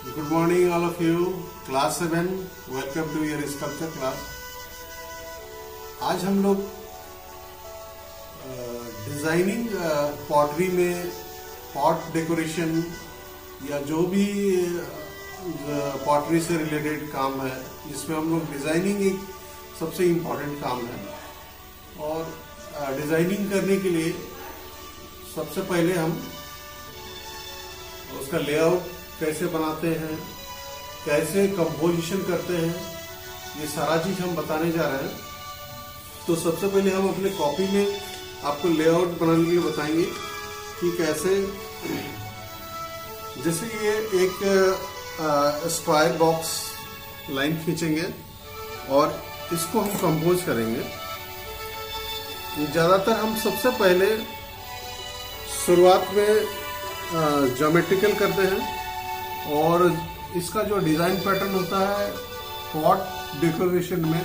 Good morning, all of you. Class 7. Welcome to your sculpture class. आज हम लोग designing pottery में pot decoration या जो भी पॉटरी से रिलेटेड काम है, इसमें हम लोग डिजाइनिंग एक सबसे इम्पोर्टेंट काम है। और डिजाइनिंग करने के लिए सबसे पहले हम उसका लेआउट कैसे बनाते हैं, कैसे कंपोजिशन करते हैं, ये सारा चीज हम बताने जा रहे हैं। तो सबसे पहले हम अपने कॉपी में आपको लेआउट बनाने के लिए बताएंगे कि कैसे, जैसे ये एक स्क्वायर बॉक्स लाइन खींचेंगे और इसको हम कंपोज करेंगे। ज़्यादातर हम सबसे पहले शुरुआत में ज्योमेट्रिकल करते हैं और इसका जो डिज़ाइन पैटर्न होता है पॉट डेकोरेशन में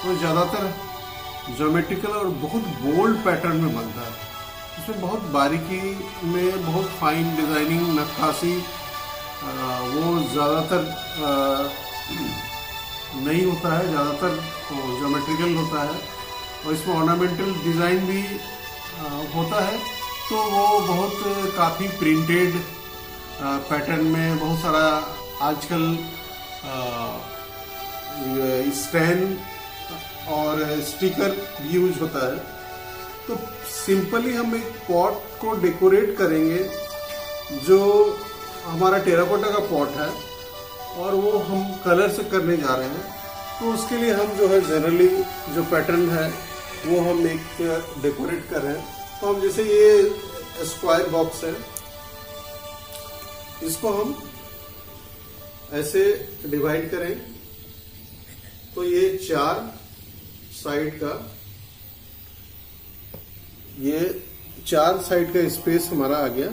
वो ज़्यादातर ज्योमेट्रिकल और बहुत बोल्ड पैटर्न में बनता है। इसमें बहुत बारीकी में बहुत फाइन डिज़ाइनिंग नक्काशी वो ज़्यादातर नहीं होता है, ज़्यादातर ज्योमेट्रिकल होता है और इसमें ऑर्नामेंटल डिज़ाइन भी होता है। तो वो बहुत काफ़ी प्रिंटेड पैटर्न में बहुत सारा आजकल स्टैंड और स्टिकर भी यूज होता है। तो सिंपली हम एक पॉट को डेकोरेट करेंगे जो हमारा टेराकोटा का पॉट है और वो हम कलर से करने जा रहे हैं। तो उसके लिए हम जो है जनरली जो पैटर्न है वो हम एक डेकोरेट कर रहे हैं। तो हम जैसे ये स्क्वायर बॉक्स है, इसको हम ऐसे डिवाइड करें तो ये 4 साइड का, ये 4 साइड का स्पेस हमारा आ गया।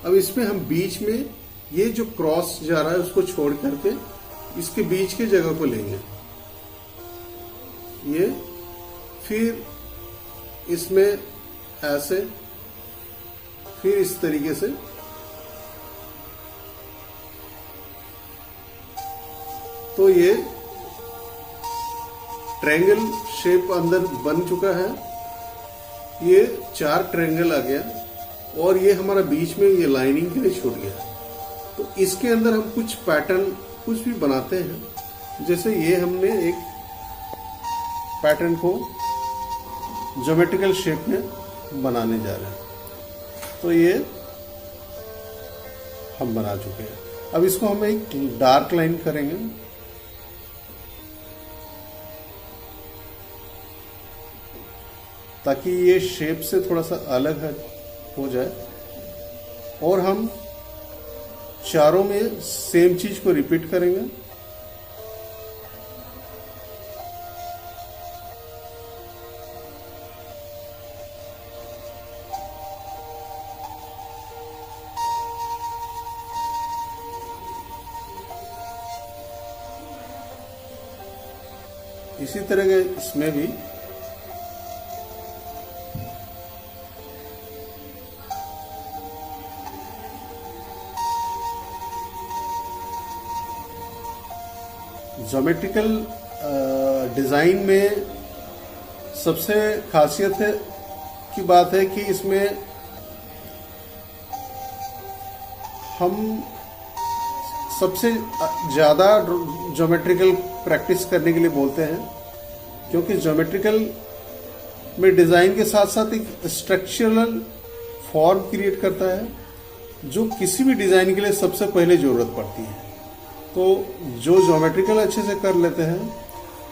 अब इसमें हम बीच में ये जो क्रॉस जा रहा है उसको छोड़ करके इसके बीच के जगह को लेंगे। ये फिर इसमें ऐसे, फिर इस तरीके से तो ये ट्रायंगल शेप अंदर बन चुका है। ये 4 ट्रायंगल आ गया और ये हमारा बीच में ये लाइनिंग के लिए छूट गया। तो इसके अंदर हम कुछ पैटर्न कुछ भी बनाते हैं। जैसे ये हमने एक पैटर्न को ज्योमेट्रिकल शेप में बनाने जा रहे हैं। तो ये हम बना चुके हैं। अब इसको हम एक डार्क लाइन करेंगे। ताकि ये शेप से थोड़ा सा अलग हो जाए और हम चारों में सेम चीज को रिपीट करेंगे। इसी तरह के इसमें भी ज्योमेट्रिकल डिज़ाइन में सबसे खासियत की बात है कि इसमें हम सबसे ज़्यादा ज्योमेट्रिकल प्रैक्टिस करने के लिए बोलते हैं, क्योंकि ज्योमेट्रिकल में डिज़ाइन के साथ साथ एक स्ट्रक्चरल फॉर्म क्रिएट करता है जो किसी भी डिज़ाइन के लिए सबसे पहले ज़रूरत पड़ती है। तो जो ज्योमेट्रिकल अच्छे से कर लेते हैं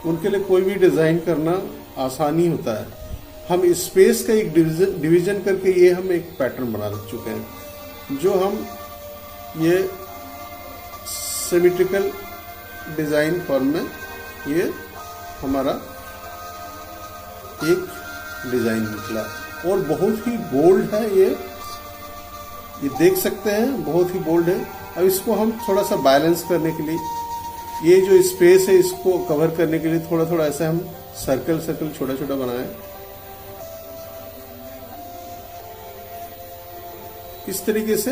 उनके लिए कोई भी डिज़ाइन करना आसानी होता है। हम स्पेस का एक डिवीजन करके ये हम एक पैटर्न बना चुके हैं जो हम ये सिमेट्रिकल डिज़ाइन फॉर्म में ये हमारा एक डिज़ाइन निकला और बहुत ही बोल्ड है। ये देख सकते हैं, बहुत ही बोल्ड है। अब इसको हम थोड़ा सा बैलेंस करने के लिए ये जो स्पेस है इसको कवर करने के लिए थोड़ा थोड़ा ऐसे हम सर्कल छोटा छोटा बनाएं। इस तरीके से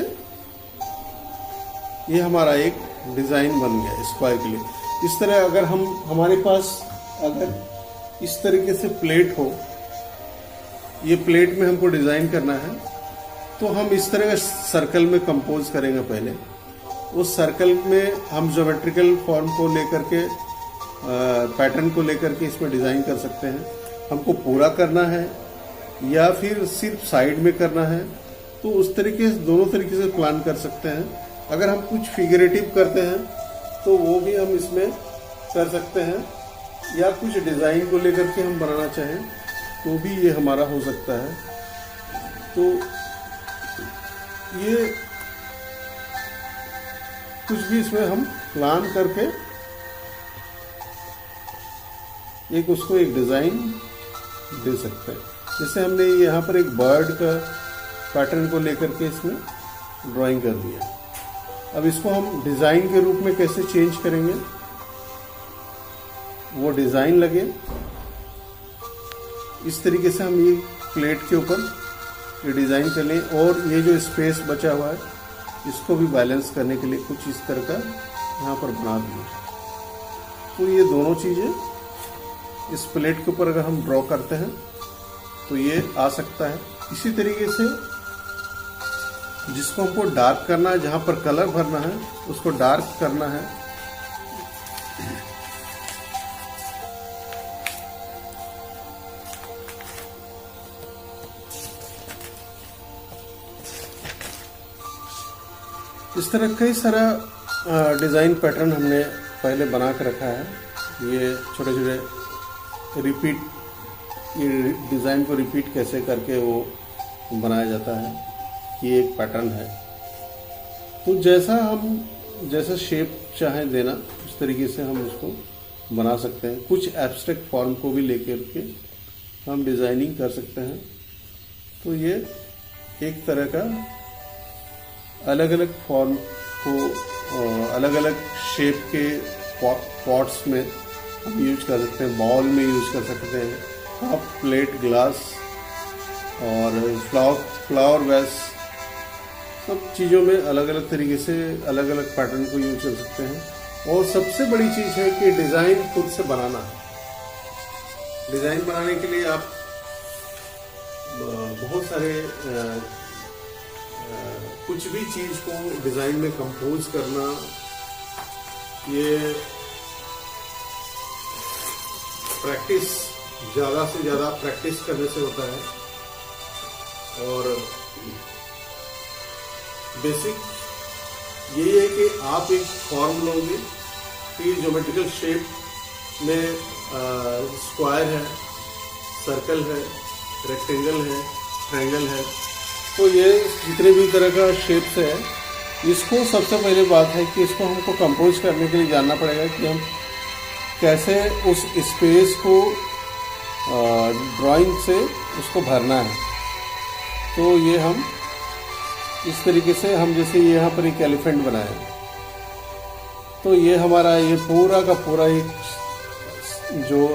ये हमारा एक डिज़ाइन बन गया स्क्वायर के लिए। इस तरह अगर हमारे पास अगर इस तरीके से प्लेट हो, ये प्लेट में हमको डिज़ाइन करना है, तो हम इस तरह का सर्कल में कंपोज करेंगे। पहले उस सर्कल में हम ज्योमेट्रिकल फॉर्म को लेकर के पैटर्न को लेकर के इसमें डिज़ाइन कर सकते हैं। हमको पूरा करना है या फिर सिर्फ साइड में करना है, तो उस तरीके से दोनों तरीके से प्लान कर सकते हैं। अगर हम कुछ फिगरेटिव करते हैं तो वो भी हम इसमें कर सकते हैं, या कुछ डिज़ाइन को लेकर के हम बनाना चाहें तो भी ये हमारा हो सकता है। तो ये कुछ भी इसमें हम प्लान करके उसको एक डिज़ाइन दे सकते हैं। जैसे हमने यहाँ पर एक बर्ड का पैटर्न को लेकर के इसमें ड्राइंग कर दिया। अब इसको हम डिज़ाइन के रूप में कैसे चेंज करेंगे, वो डिज़ाइन लगे इस तरीके से हम ये प्लेट के ऊपर ये डिज़ाइन कर लें, और ये जो स्पेस बचा हुआ है इसको भी बैलेंस करने के लिए कुछ इस तरह का यहाँ पर बना दिया। तो ये दोनों चीज़ें इस प्लेट के ऊपर अगर हम ड्रॉ करते हैं तो ये आ सकता है। इसी तरीके से जिसको हमको डार्क करना है, जहाँ पर कलर भरना है उसको डार्क करना है, इस तरह कई सारा डिज़ाइन पैटर्न हमने पहले बना के रखा है। ये छोटे छोटे रिपीट, ये डिज़ाइन को रिपीट कैसे करके वो बनाया जाता है, ये एक पैटर्न है। तो जैसा शेप चाहे देना उस तरीके से हम उसको बना सकते हैं। कुछ एब्स्ट्रैक्ट फॉर्म को भी लेकर के हम डिज़ाइनिंग कर सकते हैं। तो ये एक तरह का अलग अलग फॉर्म को अलग अलग शेप के पॉट्स में हम यूज कर सकते हैं, बाउल में यूज कर सकते हैं, कप, प्लेट, ग्लास और फ्लावर वेस, सब चीज़ों में अलग अलग तरीके से अलग अलग पैटर्न को यूज कर सकते हैं। और सबसे बड़ी चीज़ है कि डिज़ाइन खुद से बनाना है। डिज़ाइन बनाने के लिए आप बहुत सारे कुछ भी चीज़ को डिज़ाइन में कंपोज करना, ये प्रैक्टिस, ज़्यादा से ज़्यादा प्रैक्टिस करने से होता है। और बेसिक यही है कि आप एक फॉर्म लोगे, फिर ज्योमेट्रिकल शेप में स्क्वायर है, सर्कल है, रेक्टेंगल है, ट्रायंगल है, तो ये जितने भी तरह का शेप्स है, इसको सबसे पहले बात है कि इसको हमको कंपोज करने के लिए जानना पड़ेगा कि हम कैसे उस स्पेस को ड्राइंग से उसको भरना है। तो ये हम इस तरीके से, हम जैसे यहाँ पर एक एलिफेंट बनाए, तो ये हमारा ये पूरा का पूरा एक जो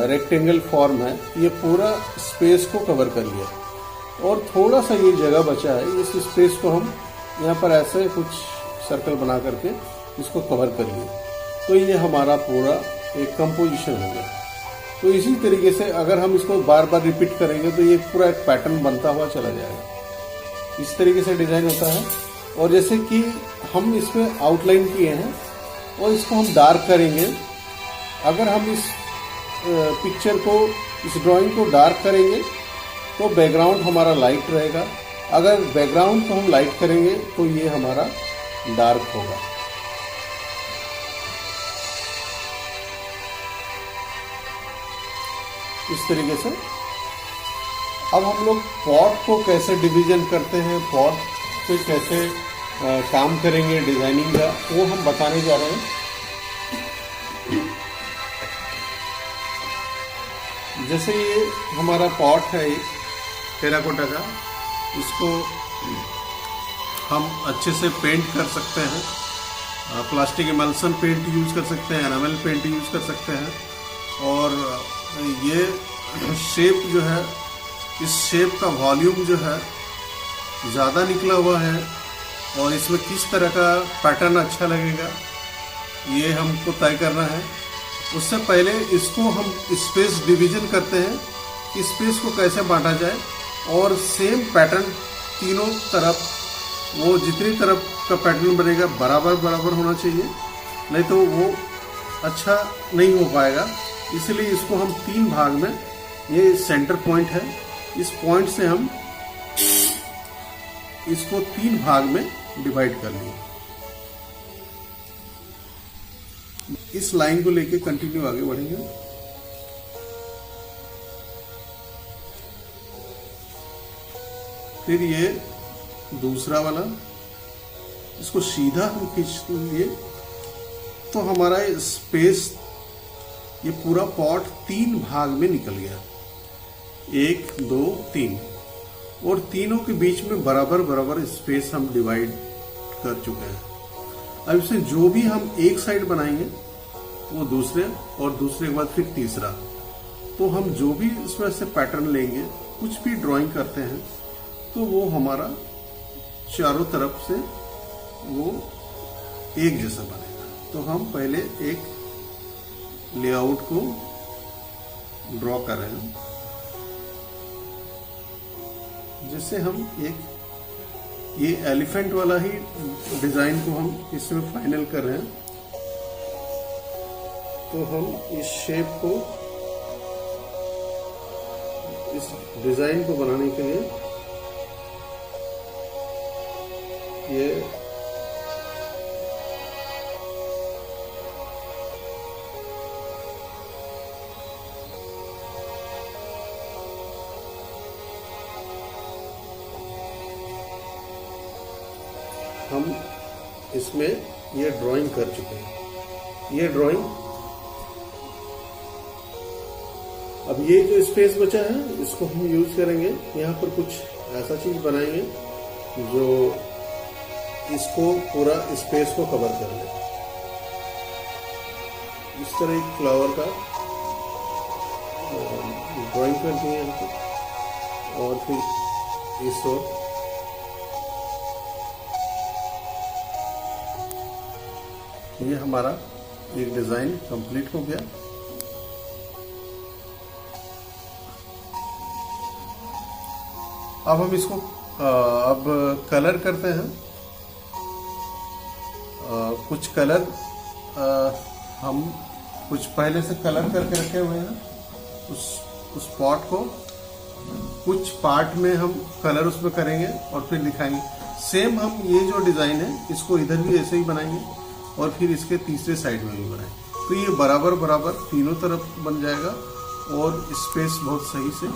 रेक्टेंगल फॉर्म है, ये पूरा स्पेस को कवर कर लिया, और थोड़ा सा ये जगह बचा है, इस स्पेस को हम यहाँ पर ऐसे कुछ सर्कल बना करके इसको कवर कर लिए। तो ये हमारा पूरा एक कंपोजिशन हो गया। तो इसी तरीके से अगर हम इसको बार बार रिपीट करेंगे तो ये पूरा एक पैटर्न बनता हुआ चला जाएगा। इस तरीके से डिज़ाइन होता है। और जैसे कि हम इसमें आउटलाइन किए हैं और इसको हम डार्क करेंगे, अगर हम इस पिक्चर को, इस ड्राइंग को डार्क करेंगे तो बैकग्राउंड हमारा लाइट रहेगा, अगर बैकग्राउंड को हम लाइट करेंगे तो ये हमारा डार्क होगा। इस तरीके से अब हम लोग पॉट को कैसे डिवीजन करते हैं, पॉट पे कैसे काम करेंगे डिजाइनिंग का, वो हम बताने जा रहे हैं। जैसे ये हमारा पॉट है एक टेराकोटा का, इसको हम अच्छे से पेंट कर सकते हैं, प्लास्टिक एमल्सन पेंट यूज़ कर सकते हैं, एनामेल पेंट यूज़ कर सकते हैं। और ये शेप जो है, इस शेप का वॉल्यूम जो है ज़्यादा निकला हुआ है और इसमें किस तरह का पैटर्न अच्छा लगेगा ये हमको तय करना है। उससे पहले इसको हम स्पेस डिवीजन करते हैं कि स्पेस को कैसे बांटा जाए और सेम पैटर्न तीनों तरफ, वो जितनी तरफ का पैटर्न बनेगा बराबर बराबर होना चाहिए, नहीं तो वो अच्छा नहीं हो पाएगा। इसलिए इसको हम 3 भाग में, ये सेंटर पॉइंट है, इस पॉइंट से हम इसको 3 भाग में डिवाइड कर लेंगे। इस लाइन को लेके कंटिन्यू आगे बढ़ेंगे। फिर ये दूसरा वाला, इसको सीधा हम खींच लिए तो हमारा स्पेस, ये पूरा पॉट 3 भाग में निकल गया, 1 2 3, और तीनों के बीच में बराबर बराबर स्पेस हम डिवाइड कर चुके हैं। अब इसमें जो भी हम एक साइड बनाएंगे वो दूसरे, और दूसरे के बाद फिर तीसरा, तो हम जो भी इसमें से पैटर्न लेंगे, कुछ भी ड्राइंग करते हैं, तो वो हमारा चारों तरफ से वो एक जैसा बनेगा। तो हम पहले एक लेआउट को ड्रॉ कर रहे हैं, जिससे हम एक ये एलिफेंट वाला ही डिजाइन को हम इसमें फाइनल कर रहे हैं। तो हम इस शेप को, इस डिजाइन को बनाने के लिए ये हम इसमें ये ड्राइंग कर चुके हैं। ये ड्राइंग, अब ये जो स्पेस बचा है इसको हम यूज करेंगे, यहाँ पर कुछ ऐसा चीज बनाएंगे जो इसको पूरा स्पेस को कवर कर ले। इस तरह एक फ्लावर का ड्राइंग कर दिए यहाँ पर, और फिर इस ओर ये हमारा एक डिजाइन कंप्लीट हो गया। अब हम इसको अब कलर करते हैं। कुछ कलर हम कुछ पहले से कलर करके रखे हुए हैं। उस पॉट को कुछ पार्ट में हम कलर उसमें करेंगे और फिर दिखाएंगे। सेम हम ये जो डिजाइन है इसको इधर भी ऐसे ही बनाएंगे और फिर इसके तीसरे साइड में भी बनाएंगे, तो ये बराबर बराबर तीनों तरफ बन जाएगा और स्पेस बहुत सही से।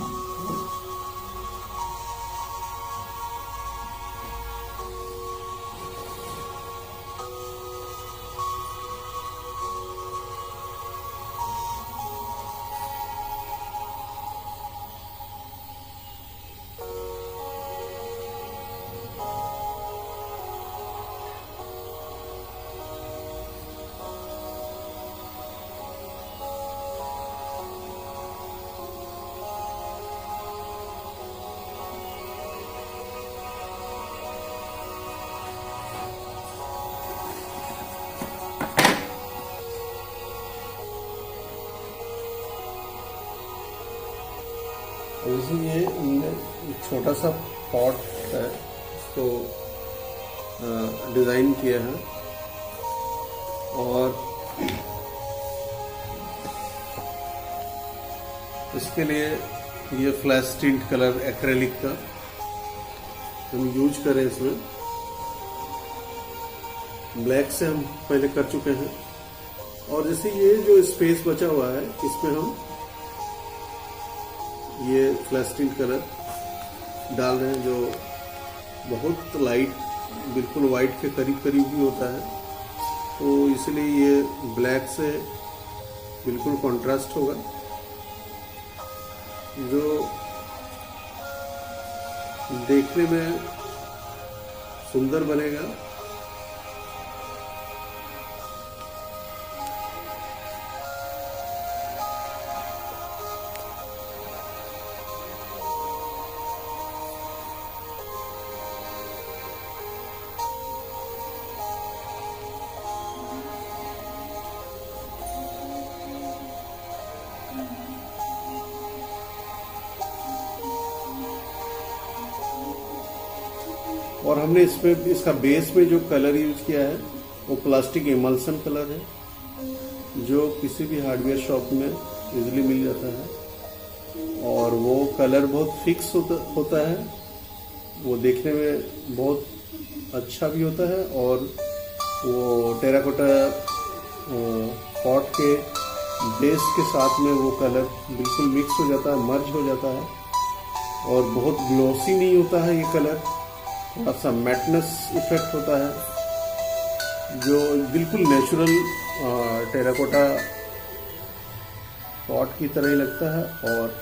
जैसे ये हमने छोटा सा पॉट है, इसको डिजाइन किया है और इसके लिए ये फ्लैश टिंट कलर एक्रेलिक का हम यूज करें। इसमें ब्लैक से हम पहले कर चुके हैं, और जैसे ये जो स्पेस बचा हुआ है इसमें हम ये फ्लैश टिंट कलर डाल रहे हैं, जो बहुत लाइट, बिल्कुल वाइट के करीब करीब भी होता है, तो इसलिए ये ब्लैक से बिल्कुल कॉन्ट्रास्ट होगा, जो देखने में सुंदर बनेगा। और हमने इसमें इसका बेस में जो कलर यूज किया है वो प्लास्टिक इमल्सन कलर है, जो किसी भी हार्डवेयर शॉप में इजीली मिल जाता है। और वो कलर बहुत फिक्स होता है, वो देखने में बहुत अच्छा भी होता है, और वो टेराकोटा पॉट के बेस के साथ में वो कलर बिल्कुल मिक्स हो जाता है, मर्ज हो जाता है, और बहुत ग्लॉसी नहीं होता है ये कलर, थोड़ा सा मैटनेस इफेक्ट होता है, जो बिल्कुल नेचुरल टेराकोटा पॉट की तरह ही लगता है। और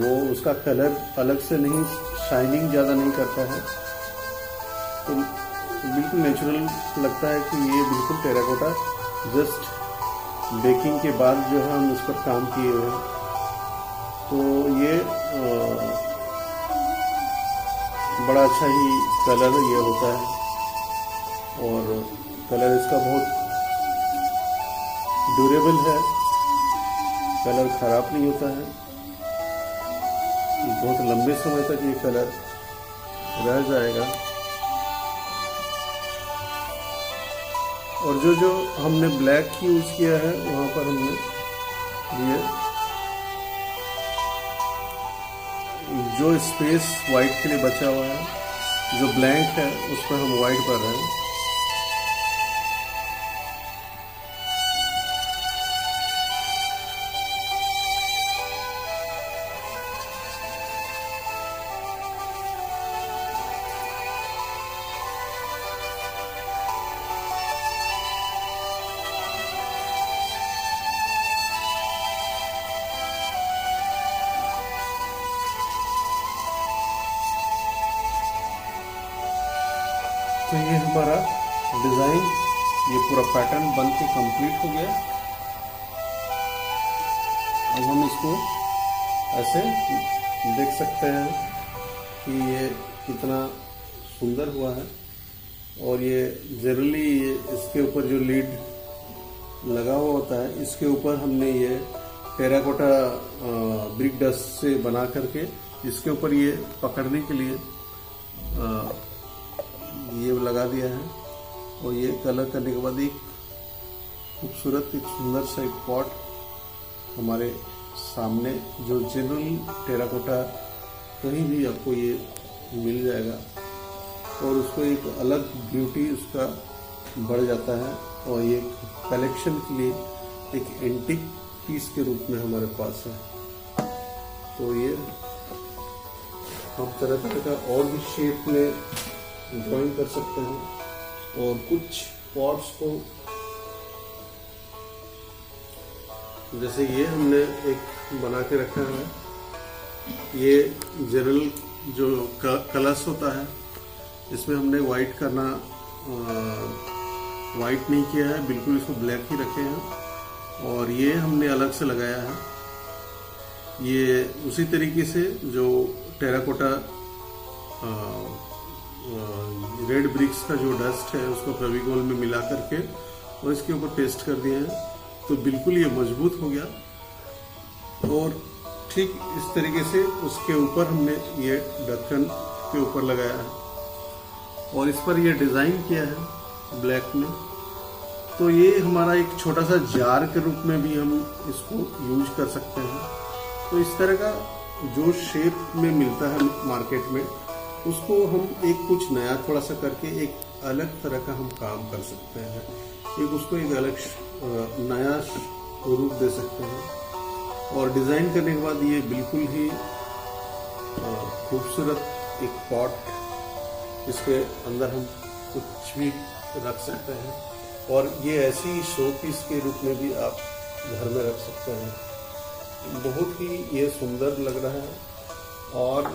वो उसका कलर अलग से नहीं, शाइनिंग ज़्यादा नहीं करता है, तो बिल्कुल नेचुरल लगता है कि ये बिल्कुल टेराकोटा जस्ट बेकिंग के बाद जो है हम उस पर काम किए हुए हैं। तो ये बड़ा अच्छा ही कलर ये होता है, और कलर इसका बहुत ड्यूरेबल है, कलर खराब नहीं होता है, बहुत लंबे समय तक ये कलर रह जाएगा। और जो हमने ब्लैक यूज किया है वहाँ पर हमने ये जो स्पेस वाइट के लिए बचा हुआ है, जो ब्लैंक है उस पर हम वाइट भर रहे हैं। तो ये हमारा डिज़ाइन, ये पूरा पैटर्न बन के कंप्लीट हो गया। अब हम इसको ऐसे देख सकते हैं कि ये कितना सुंदर हुआ है। और ये जनरली इसके ऊपर जो लीड लगा हुआ होता है, इसके ऊपर हमने ये टेराकोटा ब्रिक डस्ट से बना करके इसके ऊपर ये पकड़ने के लिए ये लगा दिया है। और ये कलर करने के बाद एक खूबसूरत, एक सुंदर सा एक पॉट हमारे सामने, जो जनरल टेराकोटा कहीं भी आपको ये मिल जाएगा, और उसको एक अलग ब्यूटी उसका बढ़ जाता है। और ये कलेक्शन के लिए एक एंटीक पीस के रूप में हमारे पास है। तो ये हम तरह तरह का और भी शेप में ड्राइंग कर सकते हैं। और कुछ पॉट्स को, जैसे ये हमने एक बना के रखा है, ये जनरल जो कलर्स होता है, इसमें हमने वाइट करना वाइट नहीं किया है, बिल्कुल इसको ब्लैक ही रखे हैं। और ये हमने अलग से लगाया है। ये उसी तरीके से जो टेराकोटा रेड ब्रिक्स का जो डस्ट है उसको फेविकोल में मिला करके और इसके ऊपर पेस्ट कर दिए हैं, तो बिल्कुल ये मजबूत हो गया। और ठीक इस तरीके से उसके ऊपर हमने ये ढक्कन के ऊपर लगाया है और इस पर ये डिज़ाइन किया है ब्लैक में। तो ये हमारा एक छोटा सा जार के रूप में भी हम इसको यूज कर सकते हैं। तो इस तरह का जो शेप में मिलता है मार्केट में, उसको हम एक कुछ नया थोड़ा सा करके एक अलग तरह का हम काम कर सकते हैं, उसको एक अलग नया रूप दे सकते हैं। और डिज़ाइन करने के बाद ये बिल्कुल ही खूबसूरत एक पॉट, इसके अंदर हम कुछ भी रख सकते हैं और ये ऐसी शो पीस के रूप में भी आप घर में रख सकते हैं। बहुत ही ये सुंदर लग रहा है। और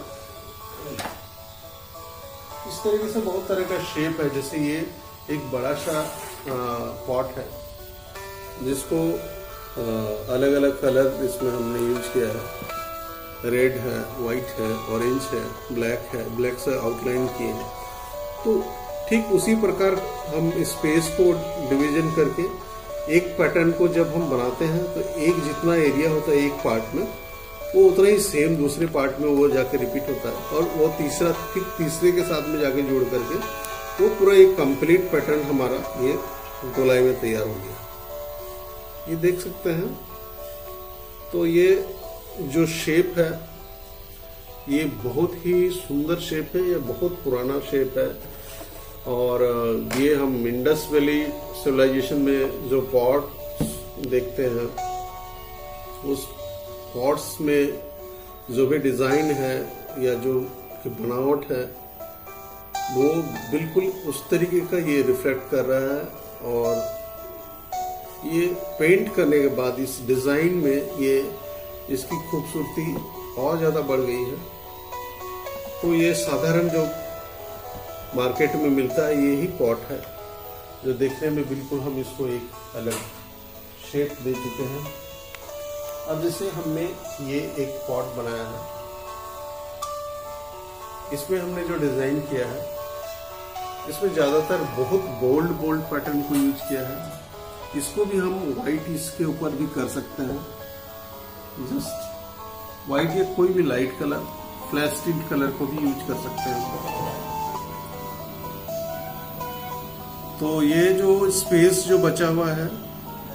इस तरीके से बहुत तरह का शेप है। जैसे ये एक बड़ा सा पॉट है जिसको अलग अलग कलर इसमें हमने यूज किया है, रेड है, वाइट है, ऑरेंज है, ब्लैक से आउटलाइन किए हैं। तो ठीक उसी प्रकार हम स्पेस को डिवीजन करके एक पैटर्न को जब हम बनाते हैं तो एक जितना एरिया होता है एक पार्ट में, वो उतना ही सेम दूसरे पार्ट में वो जाके रिपीट होता है, और वो तीसरा ठीक तीसरे के साथ में जाके जोड़ करके वो पूरा एक कंप्लीट पैटर्न हमारा ये गोलाई में तैयार हो गया। ये देख सकते हैं। तो ये जो शेप है ये बहुत ही सुंदर शेप है, ये बहुत पुराना शेप है। और ये हम इंडस वैली सिविलाइजेशन में जो पॉट देखते हैं, उस पॉट्स में जो भी डिजाइन है या जो बनावट है वो बिल्कुल उस तरीके का ये रिफ्लेक्ट कर रहा है। और ये पेंट करने के बाद इस डिजाइन में ये इसकी खूबसूरती और ज्यादा बढ़ गई है। तो ये साधारण जो मार्केट में मिलता है ये ही पॉट है, जो देखने में बिल्कुल हम इसको एक अलग शेप दे चुके हैं। अब जैसे हमने ये एक पॉट बनाया है, इसमें हमने जो डिजाइन किया है इसमें ज्यादातर बहुत बोल्ड पैटर्न को यूज किया है। इसको भी हम व्हाइट इसके ऊपर भी कर सकते हैं, जस्ट व्हाइट या कोई भी light colour, flash tint colour को भी यूज कर सकते हैं। तो ये जो स्पेस जो बचा हुआ है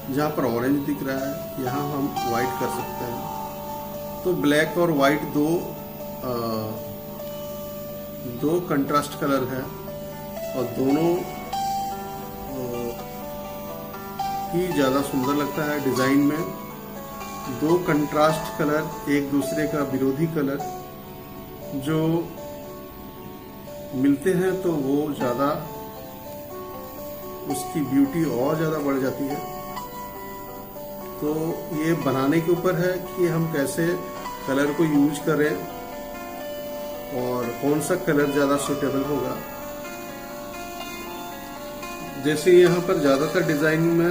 जहाँ पर ऑरेंज दिख रहा है, यहाँ हम व्हाइट कर सकते हैं। तो ब्लैक और व्हाइट दो कंट्रास्ट कलर है, और दोनों ही ज्यादा सुंदर लगता है डिजाइन में। दो कंट्रास्ट कलर एक दूसरे का विरोधी कलर जो मिलते हैं तो वो ज्यादा उसकी ब्यूटी और ज्यादा बढ़ जाती है। तो ये बनाने के ऊपर है कि हम कैसे कलर को यूज करें और कौन सा कलर ज्यादा सूटेबल होगा। जैसे यहाँ पर ज्यादातर डिजाइन में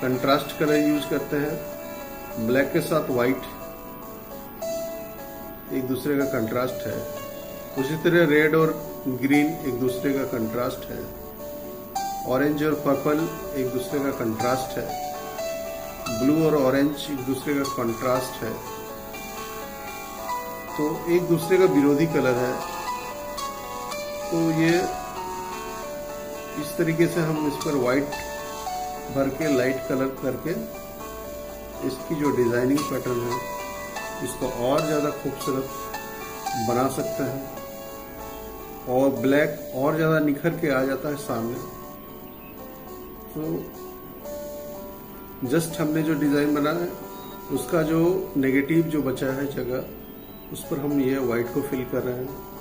कंट्रास्ट कलर यूज करते हैं, ब्लैक के साथ व्हाइट एक दूसरे का कंट्रास्ट है। उसी तरह रेड और ग्रीन एक दूसरे का कंट्रास्ट है, ऑरेंज और पर्पल एक दूसरे का कंट्रास्ट है, ब्लू और ऑरेंज एक दूसरे का कंट्रास्ट है। तो एक दूसरे का विरोधी कलर है। तो ये इस तरीके से हम इस पर व्हाइट भर के लाइट कलर करके इसकी जो डिजाइनिंग पैटर्न है इसको और ज्यादा खूबसूरत बना सकते हैं, और ब्लैक और ज्यादा निखर के आ जाता है सामने। तो जस्ट हमने जो डिजाइन बनाया है उसका जो नेगेटिव जो बचा है जगह, उस पर हम ये व्हाइट को फिल कर रहे हैं।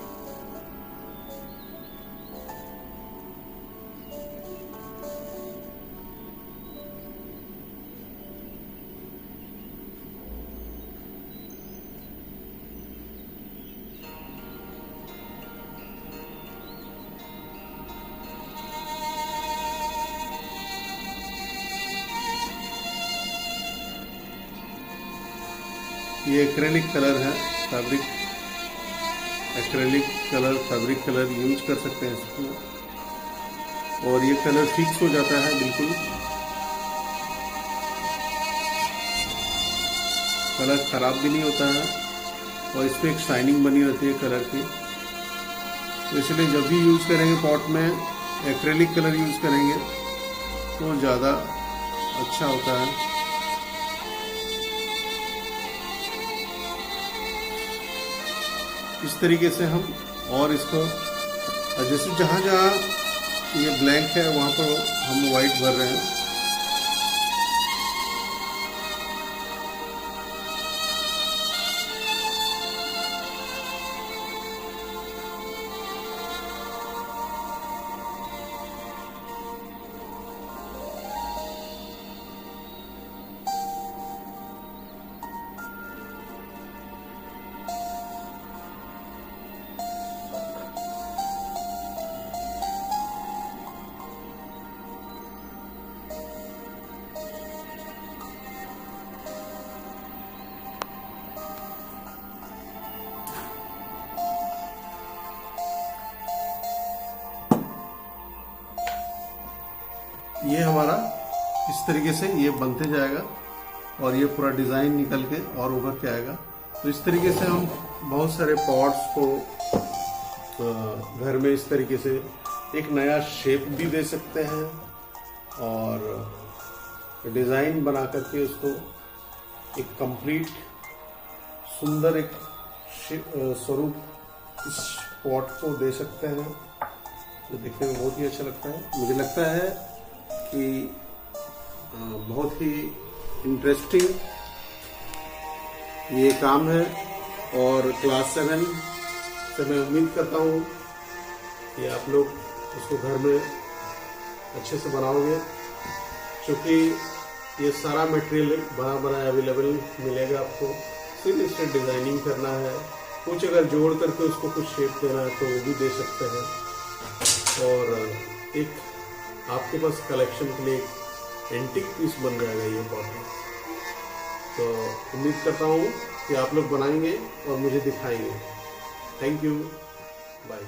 ये एक्रेलिक कलर है, fabric acrylic colour, fabric colour use कर सकते हैं इसमें, और ये कलर फिक्स हो जाता है बिल्कुल, कलर खराब भी नहीं होता है, और इसमें एक शाइनिंग बनी रहती है कलर की। तो इसलिए जब भी यूज करेंगे पॉट में एक्रेलिक कलर यूज करेंगे तो ज़्यादा अच्छा होता है। इस तरीके से हम और इसको जैसे जहाँ जहाँ ये ब्लैंक है वहाँ पर हम व्हाइट भर रहे हैं। ये हमारा इस तरीके से ये बनते जाएगा और ये पूरा डिजाइन निकल के और उभर के आएगा। तो इस तरीके से हम बहुत सारे पॉट्स को घर में इस तरीके से एक नया शेप भी दे सकते हैं और डिज़ाइन बना करके उसको एक कंप्लीट सुंदर एक स्वरूप इस पॉट को दे सकते हैं, जो देखने में बहुत ही अच्छा लगता है। मुझे लगता है कि बहुत ही इंटरेस्टिंग ये काम है और क्लास 7 से मैं उम्मीद करता हूँ कि आप लोग उसको घर में अच्छे से बनाओगे, क्योंकि ये सारा मटेरियल बना बनाया अवेलेबल मिलेगा आपको। सिर्फ इससे डिज़ाइनिंग करना है, कुछ अगर जोड़ करके उसको कुछ शेप देना है तो वो भी दे सकते हैं और एक आपके पास कलेक्शन के लिए एक एंटीक पीस बन जाएगा ये पॉट। तो उम्मीद करता हूँ कि आप लोग बनाएंगे और मुझे दिखाएंगे। Thank you, bye.